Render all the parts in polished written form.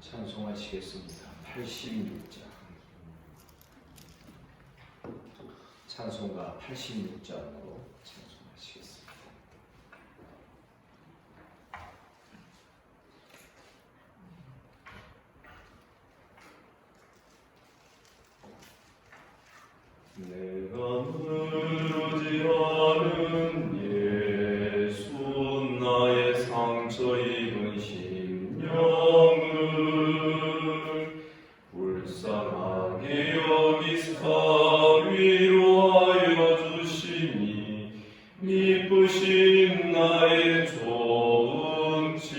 찬송하시겠습니다. 86장 찬송가 86장으로 찬송하시겠습니다. 내가 너를 의지하는 예수 나의 상처 입은 심령을 불쌍하게 여기사 위로하여 주시니 미쁘신 나의 좋은 친구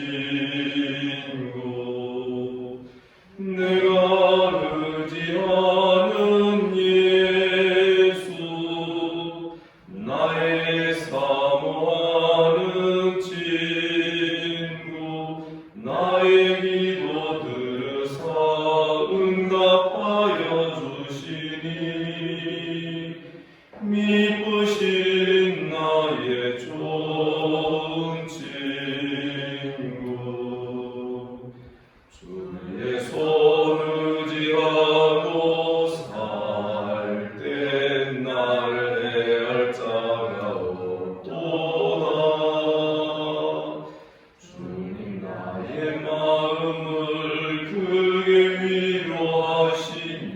내가 의지하는 예수 나의 사모하는 친구 나의 기도 들으사 응답하여 주시니 미쁘신 나의 좋은 친구 주의 손 의지하고 살 때 나를 해할 자가 없도다. 주님 나의 마음을 크게 위로하시니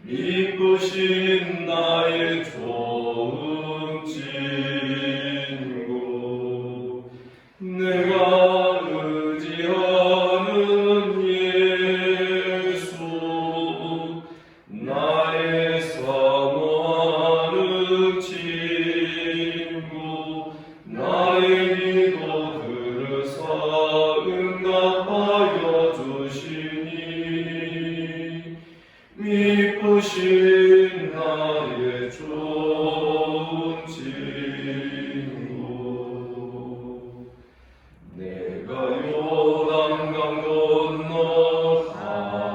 미쁘신 나의 좋은 친구 내가 의지하는 예수 나의 사모하는 친구 나의 기도 들으사 응답하여 주시니 미쁘신 나의 좋은 친구 내가 요단강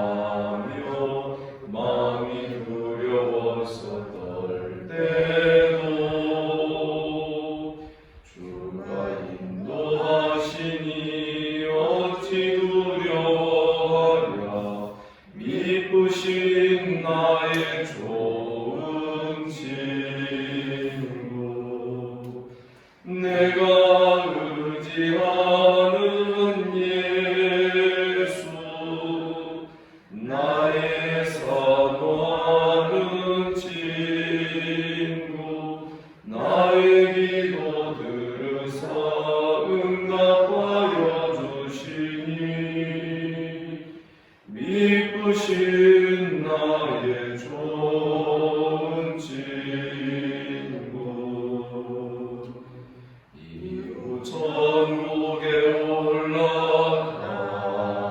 건너가며 마음이 두려워서 떨 때도 주가 인도하시니 어찌 두려워하랴 미쁘신 나의 좋은 친구 내가 의지하는 예수 나의 사모하는 친구 나의 기도 들으사 응답하여 주시니 미쁘신 나의 좋은 친구 이후 천국에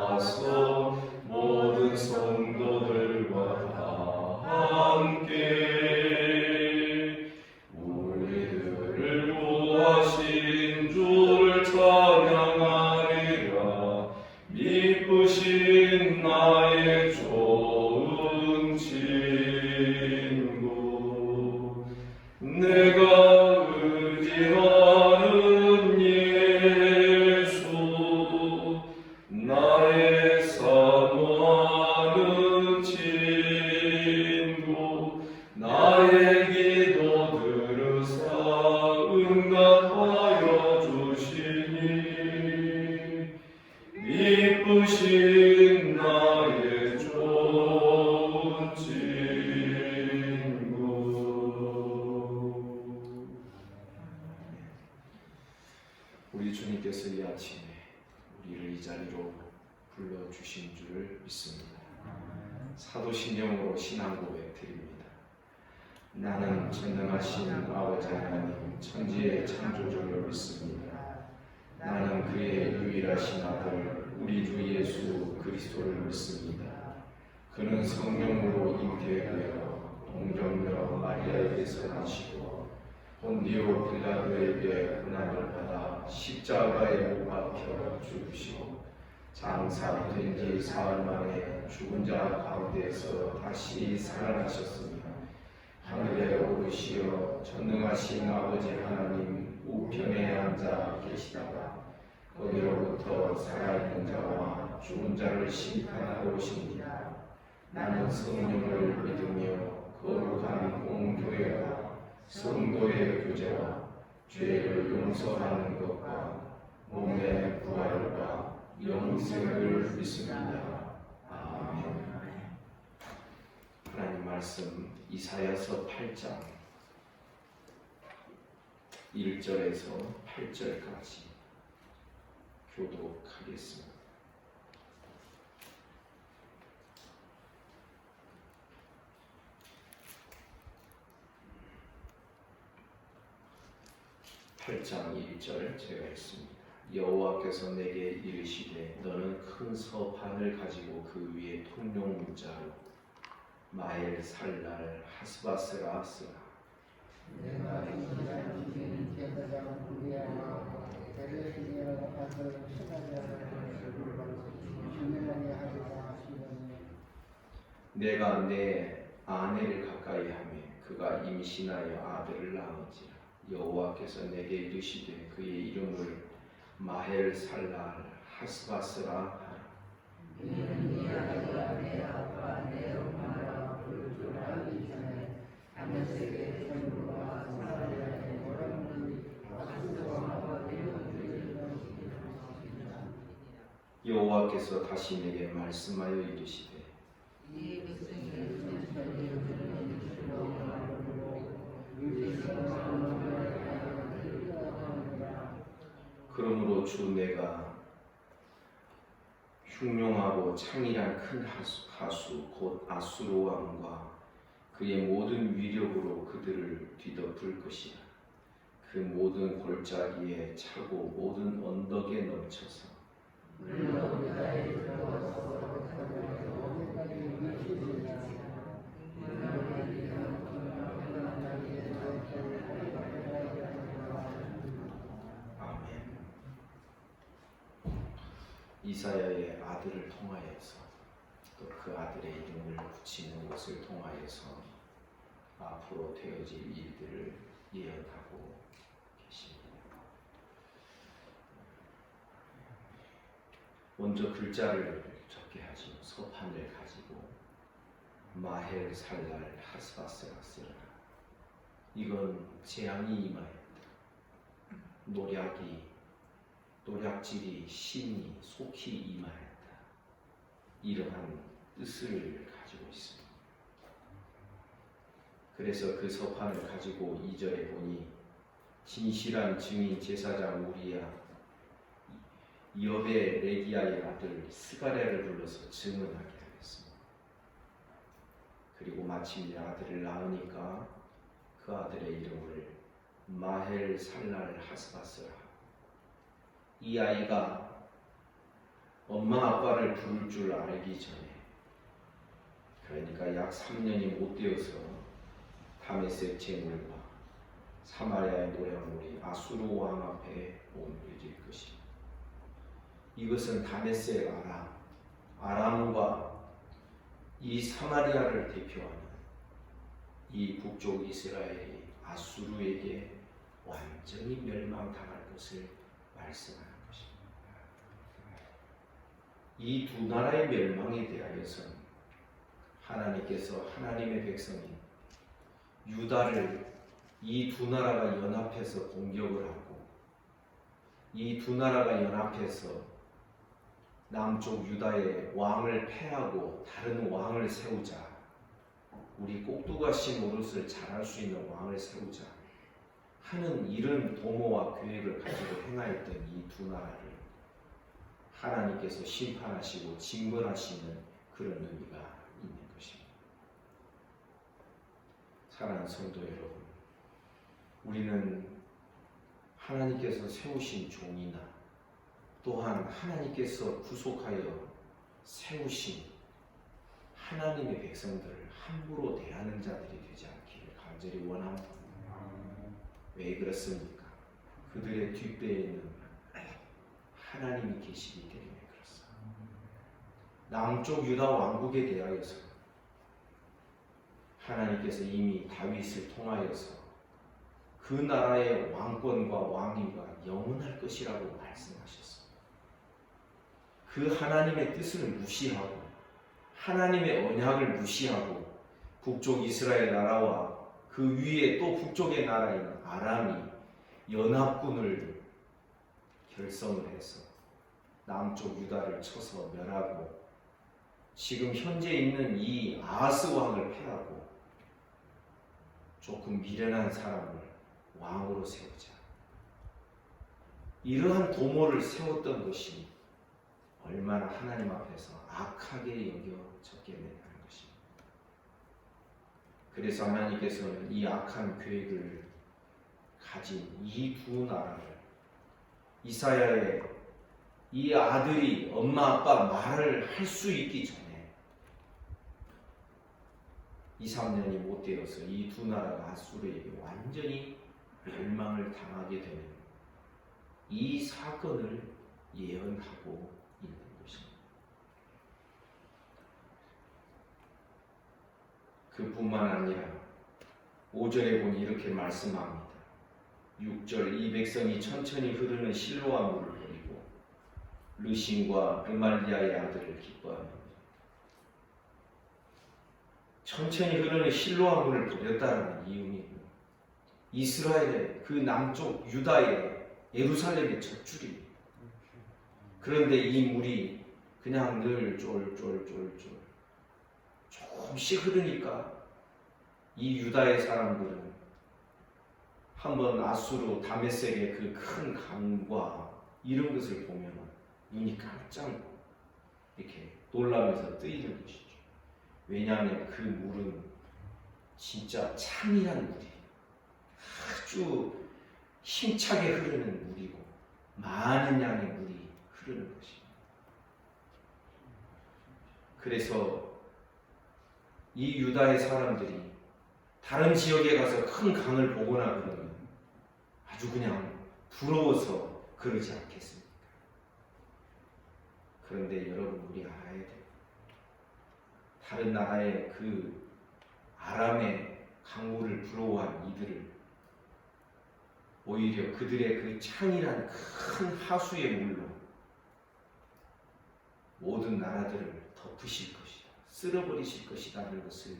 올라가서 모든 성도들과 다 함께 우리들을 구하신 주를 찬양하리라 미쁘신 나의 좋은 친구 내가 의지하는 예수 나의 사모하는 친구 나의 기도 들으사 응답하여 주시니 미쁘신 나의 좋은 친구 우리 주님께서 이 아침에 우리를 이 자리로 불러주신 줄을 믿습니다. 사도신경으로 신앙 고백 드립니다. 나는 전능하신 아버지 하나님 천지의 창조주를 믿습니다. 나는 그의 유일하신 아들 우리 주 예수 그리스도를 믿습니다. 그는 성령으로 잉태되어 동정녀 마리아에게서 나시고 본디오 빌라도에게 고난을 받아 십자가에 못 박혀 죽으시고 장사된 지 사흘 만에 죽은 자 가운데에서 다시 살아나셨으며 하늘에 오르시어 전능하신 아버지 하나님 우편에 앉아 계시다가 거기로부터 살아있는 자와 죽은 자를 심판하러 오십니다. 나는 성령을 믿으며 거룩한 공교회와 성도의 교제와 죄를 용서하는 것과 몸의 부활과 영생을 믿습니다. 아멘. 하나님 말씀 이사야서 8장 1절에서 8절까지 교독하겠습니다. (8장 1절) 제가 읽습니다. 여호와께서 내게 이르시되 너는 큰 서판을 가지고 그 위에 통용 문자로 마엘 살랄 하스바스라 쓰라. 내가 이스라엘의 제사장 우리아와 베레스니아의 아들 스가랴를 주님만이 하리라 하시더니 내가 내 아내를 가까이 하며 그가 임신하여 아들을 낳은지라. 여호와께서 내게 이르시되 그의 이름을 마헬 살랄 하스바스라 하라. 이는 네 아들과 내 아빠 내 엄마라 부를 줄 알기 전에 다메섹의 선부와 사마리아의 모람들이 아수르왕과 대적들을 일으키시리라. 여호와께서 다시 내게 말씀하여 이르시되 이 백성이 이스라엘의 이름으로 그러므로 주 내가 흉룡하고 창이란 큰 하수 곧 아수르 왕과 그의 모든 위력으로 그들을 뒤덮을 것이라. 그 모든 골짜기에 차고 모든 언덕에 넘쳐서 이사야의 아들을 통하여서 또 그 아들의 이름을 붙이는 것을 통하여서 앞으로 되어질 일들을 예언하고 계십니다. 먼저 글자를 적게 하죠. 서판을 가지고 마헬 살랄 하스바스라 쓰라. 이건 재앙이 임하였다. 노략질이 신이 속히 임하였다. 이러한 뜻을 가지고 있습니다. 그래서 그 서판을 가지고 2절에 보니 진실한 증인 제사장 우리야 여베 레기야의 아들 스가랴를 불러서 증언하게 하였습니다. 그리고 마침내 아들을 낳으니까 그 아들의 이름을 마헬 살랄 하스바스라. 이 아이가 엄마 아빠를 부를 줄 알기 전에, 그러니까 약 3년이 못 되어서 다메섹 제물과 사마리아의 노략물이 아수르 왕 앞에 옮겨질 것입니다. 이것은 다메섹 아람과 이 사마리아를 대표하는 이 북쪽 이스라엘이 아수르에게 완전히 멸망당할 것을 말씀하는 것입니다. 이 두 나라의 멸망에 대하여서는 하나님께서 하나님의 백성인 유다를 이 두 나라가 연합해서 공격을 하고 이 두 나라가 연합해서 남쪽 유다의 왕을 패하고 다른 왕을 세우자, 우리 꼭두가시 노릇을 잘할 수 있는 왕을 세우자 하는 이런 도모와 계획을 가지고 행하였던 이 두 나라를 하나님께서 심판하시고 징벌하시는 그런 의미가 있는 것입니다. 사랑하는 성도 여러분, 우리는 하나님께서 세우신 종이나 또한 하나님께서 구속하여 세우신 하나님의 백성들을 함부로 대하는 자들이 되지 않기를 간절히 원합니다. 왜 그렇습니까? 그들의 뒷배에는 하나님이 계시기 때문에 그렇습니다. 남쪽 유다 왕국에 대하여서 하나님께서 이미 다윗을 통하여서 그 나라의 왕권과 왕위가 영원할 것이라고 말씀하셨습니다. 그 하나님의 뜻을 무시하고 하나님의 언약을 무시하고 북쪽 이스라엘 나라와 그 위에 또 북쪽의 나라인 아람이 연합군을 결성을 해서 남쪽 유다를 쳐서 멸하고 지금 현재 있는 이 아하스 왕을 패하고 조금 미련한 사람을 왕으로 세우자. 이러한 도모를 세웠던 것이 얼마나 하나님 앞에서 악하게 여겨졌겠느냐는 것입니다. 그래서 하나님께서는 이 악한 계획을 가진 이 두 나라를 이사야의 이 아들이 엄마 아빠 말을 할 수 있기 전에 2, 3년이 못 되어서 이 두 나라가 아수르에게 완전히 멸망을 당하게 되는 이 사건을 예언하고 있는 것입니다. 그뿐만 아니라 5절에 보니 이렇게 말씀합니다. 6절 이 백성이 천천히 흐르는 실로암 물을 버리고 르신과 르말리아의 아들을 기뻐하며 천천히 흐르는 실로암 물을 버렸다는 이유는 이스라엘의 그 남쪽 유다의 예루살렘의 젖줄입니다. 그런데 이 물이 그냥 늘 쫄쫄쫄쫄 조금씩 흐르니까 이 유다의 사람들은 한번 아수르 다메섹의 그 큰 강과 이런 것을 보면 눈이 깜짝 이렇게 놀라면서 뜨이는 것이죠. 왜냐하면 그 물은 진짜 참이란 물이 아주 힘차게 흐르는 물이고 많은 양의 물이 흐르는 것입니다. 그래서 이 유다의 사람들이 다른 지역에 가서 큰 강을 보거나 그러면 아주 그냥 부러워서 그러지 않겠습니까? 그런데 여러분 우리 알아야 돼요. 다른 나라의 그 아람의 강물을 부러워한 이들을 오히려 그들의 그 창이란 큰 하수의 물로 모든 나라들을 덮으실 것이다, 쓸어버리실 것이라는 것을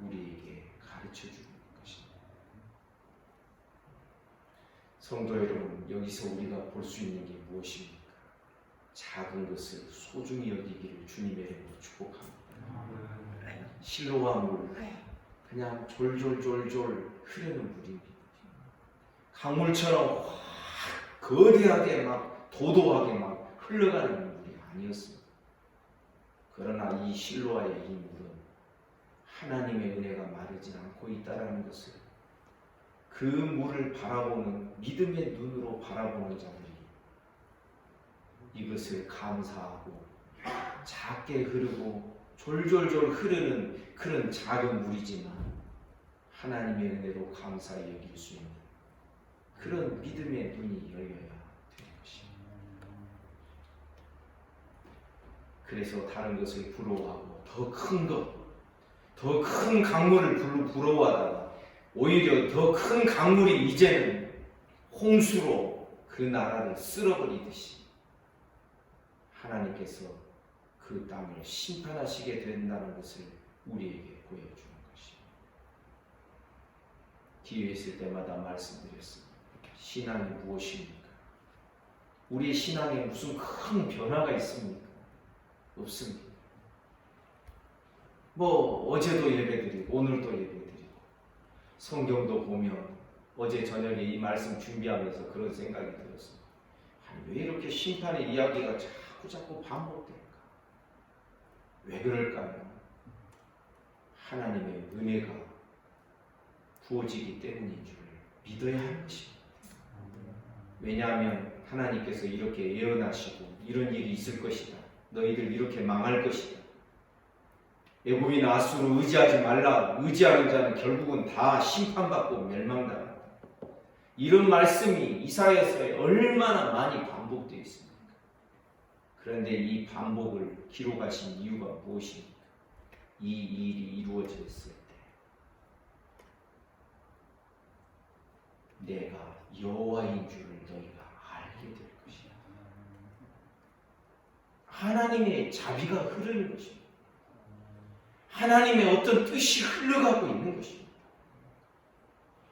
우리에게 가르쳐주는 것입니다. 성도 여러분, 여기서 우리가 볼 수 있는 게 무엇입니까? 작은 것을 소중히 여기기를 주님의 이름으로 축복합니다. 실로암 물, 그냥 졸졸졸졸 흐르는 물입니다. 강물처럼 거대하게 막 도도하게 막 흘러가는 물이 아니었습니다. 그러나 이 실로아의 이 물은 하나님의 은혜가 마르지 않고 있다는 것을 그 물을 바라보는 믿음의 눈으로 바라보는 자들이 이것을 감사하고 작게 흐르고 졸졸졸 흐르는 그런 작은 물이지만 하나님의 은혜로 감사히 여길 수 있는 그런 믿음의 눈이 열려야 되는 것입니다. 그래서 다른 것을 부러워하고 더 큰 것, 더 큰 강물을 부러워하다가 오히려 더 큰 강물이 이제는 홍수로 그 나라를 쓸어버리듯이 하나님께서 그 땅을 심판하시게 된다는 것을 우리에게 보여주는 것입니다. 기회 있을 때마다 말씀드렸습니다. 신앙이 무엇입니까? 우리의 신앙에 무슨 큰 변화가 있습니까? 없습니다. 뭐 어제도 예배드리고 오늘도 예배드리고 성경도 보면 어제 저녁에 이 말씀 준비하면서 그런 생각이 들었습니다. 아니, 왜 이렇게 심판의 이야기가 자꾸 반복될까? 왜 그럴까요? 하나님의 은혜가 부어지기 때문인 줄 믿어야 할 것입니다. 왜냐하면 하나님께서 이렇게 예언하시고 이런 일이 있을 것이다. 너희들 이렇게 망할 것이다. 애굽이나 아수르 의지하지 말라. 의지하는 자는 결국은 다 심판받고 멸망당한다. 이런 말씀이 이사야서에 얼마나 많이 반복되어 있습니까? 그런데 이 반복을 기록하신 이유가 무엇입니까? 이 일이 이루어졌을 때 내가 여호와인 줄을 너희가 알게 될 것이다. 하나님의 자비가 흐르는 것입니다. 하나님의 어떤 뜻이 흘러가고 있는 것입니다.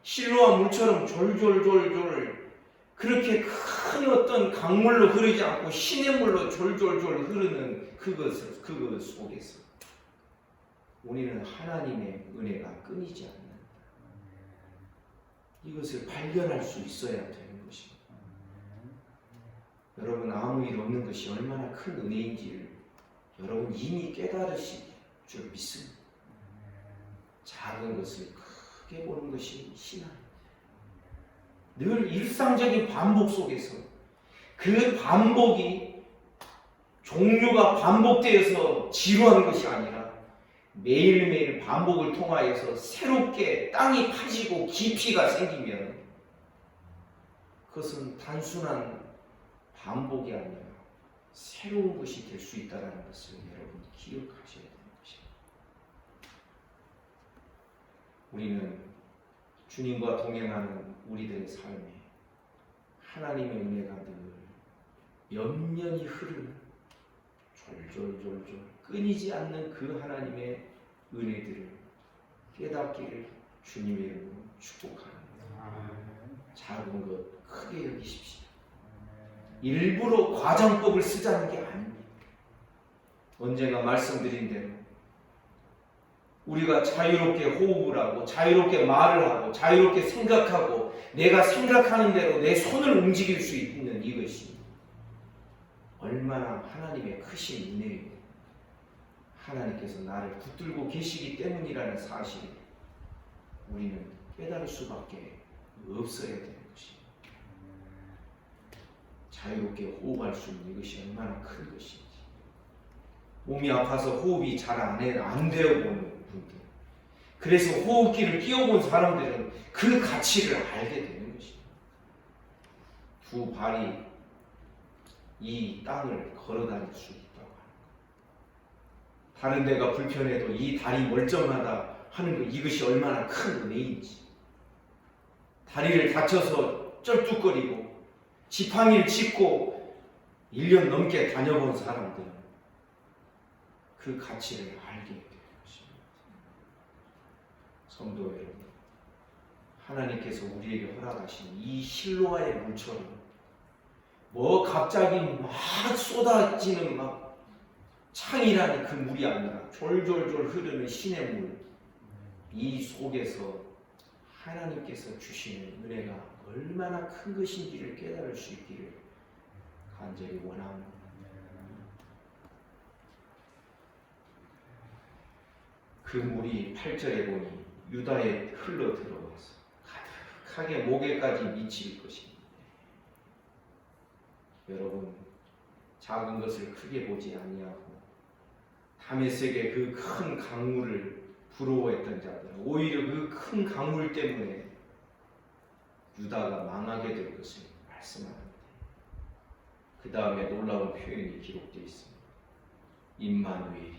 실로와 물처럼 졸졸졸졸 그렇게 큰 어떤 강물로 흐르지 않고 시냇물로 졸졸졸 흐르는 그것 속에서 우리는 하나님의 은혜가 끊이지 않는다. 이것을 발견할 수 있어야 되는 것입니다. 여러분, 아무 일 없는 것이 얼마나 큰 은혜인지를 여러분 이미 깨달으실 줄 믿습니다. 작은 것을 크게 보는 것이 신앙입니다. 늘 일상적인 반복 속에서 그 반복이 종류가 반복되어서 지루한 것이 아니라 매일매일 반복을 통하여서 새롭게 땅이 파지고 깊이가 생기면 그것은 단순한 반복이 아니라 새로운 것이 될 수 있다는 것을 여러분 기억하셔야 되는 것입니다. 우리는 주님과 동행하는 우리들의 삶에 하나님의 은혜가 늘 연연히 흐르는 졸졸졸졸 끊이지 않는 그 하나님의 은혜들을 깨닫기를 주님의 이름으로 축복합니다. 작은 것 크게 여기십시오. 일부러 과장법을 쓰자는 게 아닙니다. 언젠가 말씀드린 대로 우리가 자유롭게 호흡을 하고 자유롭게 말을 하고 자유롭게 생각하고 내가 생각하는 대로 내 손을 움직일 수 있는 이것이 얼마나 하나님의 크신 은혜입니다. 하나님께서 나를 붙들고 계시기 때문이라는 사실을 우리는 깨달을 수밖에 없어야 되는 것입니다. 자유롭게 호흡할 수 있는 이것이 얼마나 큰 것인지, 몸이 아파서 호흡이 잘 안 되어 보는 분들, 그래서 호흡기를 끼워본 사람들은 그 가치를 알게 되는 것입니다. 두 발이 이 땅을 걸어다닐 수 있다고 하는 것, 다른 데가 불편해도 이 다리 멀쩡하다 하는 것, 이것이 얼마나 큰 은혜인지, 다리를 다쳐서 쩔뚝거리고 지팡이를 짚고 1년 넘게 다녀본 사람들은 그 가치를 알게 되는 것입니다. 성도 여러분, 하나님께서 우리에게 허락하신 이 실로아의 물처럼 갑자기 막 쏟아지는 막 창이라는 그 물이 아니라 졸졸졸 흐르는 신의 물, 이 속에서 하나님께서 주시는 은혜가 얼마나 큰 것인지를 깨달을 수 있기를 간절히 원합니다. 그 물이 8절에 보니 유다에 흘러 들어와서 가득하게 목에까지 미칠 것입니다. 여러분, 작은 것을 크게 보지 아니하고 다메섹의 그 큰 강물을 부러워했던 자들은 오히려 그 큰 강물 때문에 유다가 망하게 될 것을 말씀합니다. 그 다음에 놀라운 표현이 기록되어 있습니다. 임마누엘이,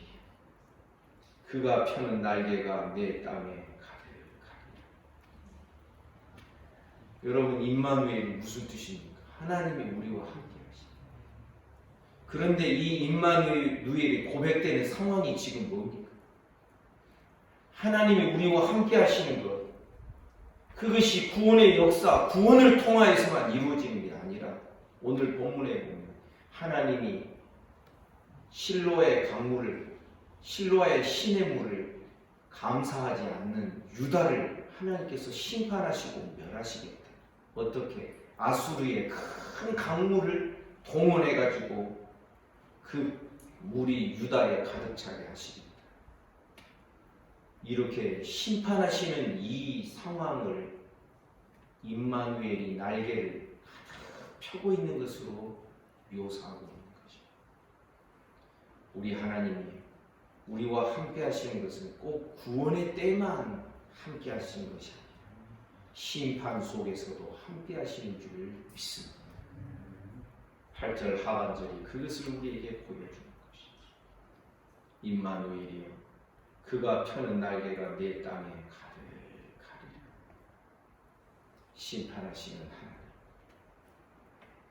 그가 펴는 날개가 내 땅에 가득하리라. 여러분, 임마누엘이 무슨 뜻입니까? 하나님이 우리와 함께 하십니다. 그런데 이 임마누엘이 고백되는 상황이 지금 뭡니까? 하나님이 우리와 함께 하시는 것, 그것이 구원의 역사, 구원을 통하여서만 이루어지는 게 아니라 오늘 본문에 보면 하나님이 실로의 강물을, 실로의 신의 물을 감사하지 않는 유다를 하나님께서 심판하시고 멸하시겠다. 어떻게? 아수르의 큰 강물을 동원해가지고 그 물이 유다에 가득 차게 하시겠다. 이렇게 심판하시는 이 상황을 임마누엘이 날개를 가득 펴고 있는 것으로 묘사하고 있는 것입니다. 우리 하나님이 우리와 함께 하시는 것은 꼭 구원의 때만 함께 하시는 것이 아니라 심판 속에서도 함께 하시는 줄 믿습니다. 8절 하반절이 그것을 우리에게 보여주는 것입니다. 임마누엘이여, 그가 펴는 날개가 내 땅에 가득하리라. 심판하시는 하나님,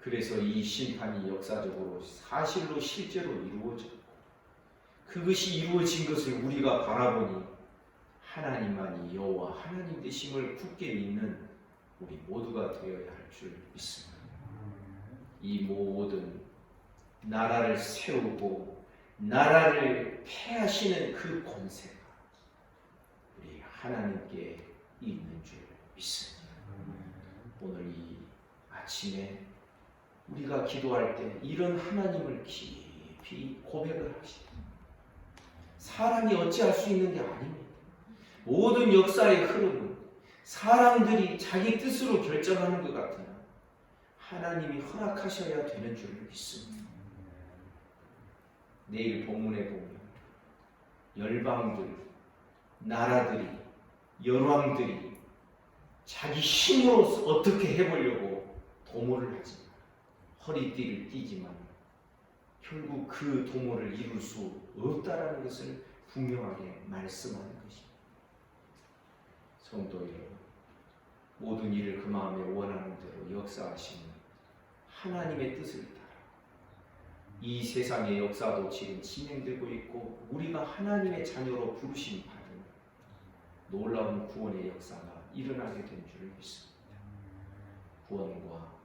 그래서 이 심판이 역사적으로 사실로 실제로 이루어졌고 그것이 이루어진 것을 우리가 바라보니 하나님만이 여호와 하나님 되심을 굳게 믿는 우리 모두가 되어야 할 줄 믿습니다. 이 모든 나라를 세우고 나라를 폐하시는 그 권세가 우리 하나님께 있는 줄 믿습니다. 오늘 이 아침에 우리가 기도할 때 이런 하나님을 깊이 고백을 합시다. 사람이 어찌할 수 있는 게 아닙니다. 모든 역사의 흐름은 사람들이 자기 뜻으로 결정하는 것 같으나 하나님이 허락하셔야 되는 줄 믿습니다. 내일 본문에 보면 열방들, 나라들이, 열왕들이 자기 힘으로 어떻게 해보려고 도모를 하지만 허리띠를 띠지만 결국 그 도모를 이룰 수 없다라는 것을 분명하게 말씀하는 것입니다. 성도 여러분, 모든 일을 그 마음에 원하는 대로 역사하시는 하나님의 뜻을 따라 이 세상의 역사도 지금 진행되고 있고 우리가 하나님의 자녀로 부르심 받은 놀라운 구원의 역사가 일어나게 된 줄 믿습니다. 구원과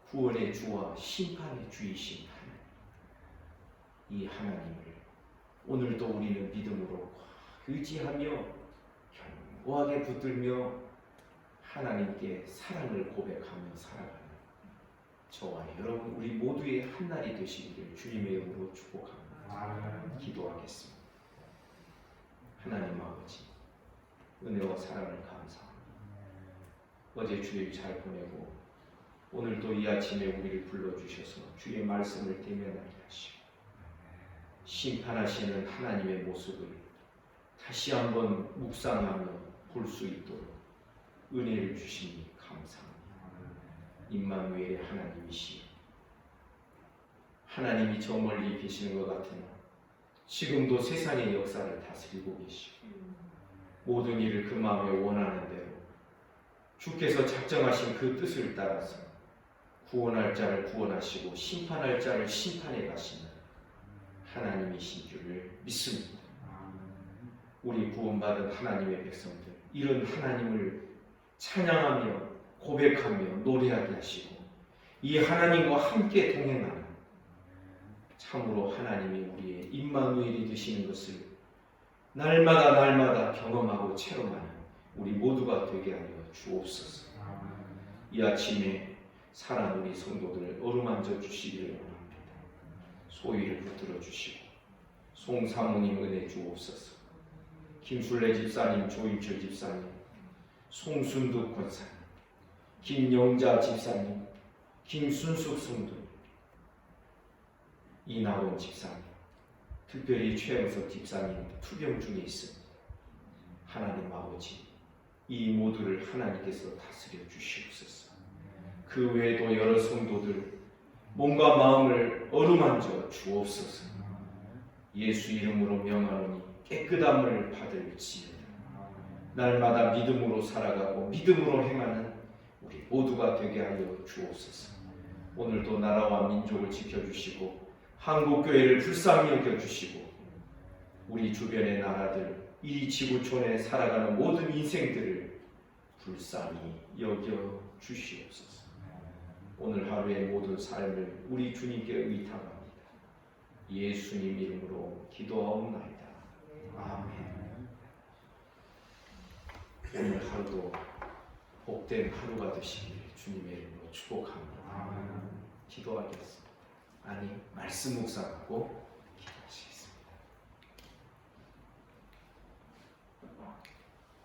구원의 주와 심판의 주이신 하나님, 이 하나님을 오늘도 우리는 믿음으로 의지하며 견고하게 붙들며 하나님께 사랑을 고백하며 살아가는 저와 여러분 우리 모두의 한날이 되시기를 주님의 이름으로 축복합니다. 기도하겠습니다. 하나님 아버지, 은혜와 사랑을 감사합니다. 어제 주일 잘 보내고 오늘도 이 아침에 우리를 불러주셔서 주의 말씀을 대면하게 하시고 심판하시는 하나님의 모습을 다시 한번 묵상하며 볼 수 있도록 은혜를 주시니 감사합니다. 임마누엘의 하나님이시여, 하나님이 저 멀리 계시는 것 같으나 지금도 세상의 역사를 다스리고 계시고 모든 일을 그 마음에 원하는 대로 주께서 작정하신 그 뜻을 따라서 구원할 자를 구원하시고 심판할 자를 심판해 가시는 하나님이신 줄을 믿습니다. 우리 구원받은 하나님의 백성들, 이런 하나님을 찬양하며 고백하며 노래하게 하시고 이 하나님과 함께 동행하는 참으로 하나님이 우리의 임마누엘이 되시는 것을 날마다 경험하고 체험하는 우리 모두가 되게 하여 주옵소서. 이 아침에 살아난 우리 성도들을 어루만져 주시기를 원합니다. 소위를 붙들어 주시고 송사모님 은혜 주옵소서. 김술래 집사님, 조임철 집사님, 송순득 권사님, 김영자 집사님, 김순숙 성도님, 이나원 집사님, 특별히 최영석 집사님 투병 중에 있습니다. 하나님 아버지, 이 모두를 하나님께서 다스려 주시옵소서. 그 외에도 여러 성도들 몸과 마음을 어루만져 주옵소서. 예수 이름으로 명하노니 깨끗함을 받을지어다. 날마다 믿음으로 살아가고 믿음으로 행하는 우리 모두가 되게 하여 주옵소서. 오늘도 나라와 민족을 지켜주시고 한국교회를 불쌍히 여겨주시고 우리 주변의 나라들, 이 지구촌에 살아가는 모든 인생들을 불쌍히 여겨주시옵소서. 오늘 하루의 모든 삶을 우리 주님께 의탁합니다. 예수님 이름으로 기도하옵나이다. 아멘. 오늘 하루도 복된 하루가 되시길 주님의 이름으로 축복합니다. 기도하겠습니다. 아니, 말씀 묵상하고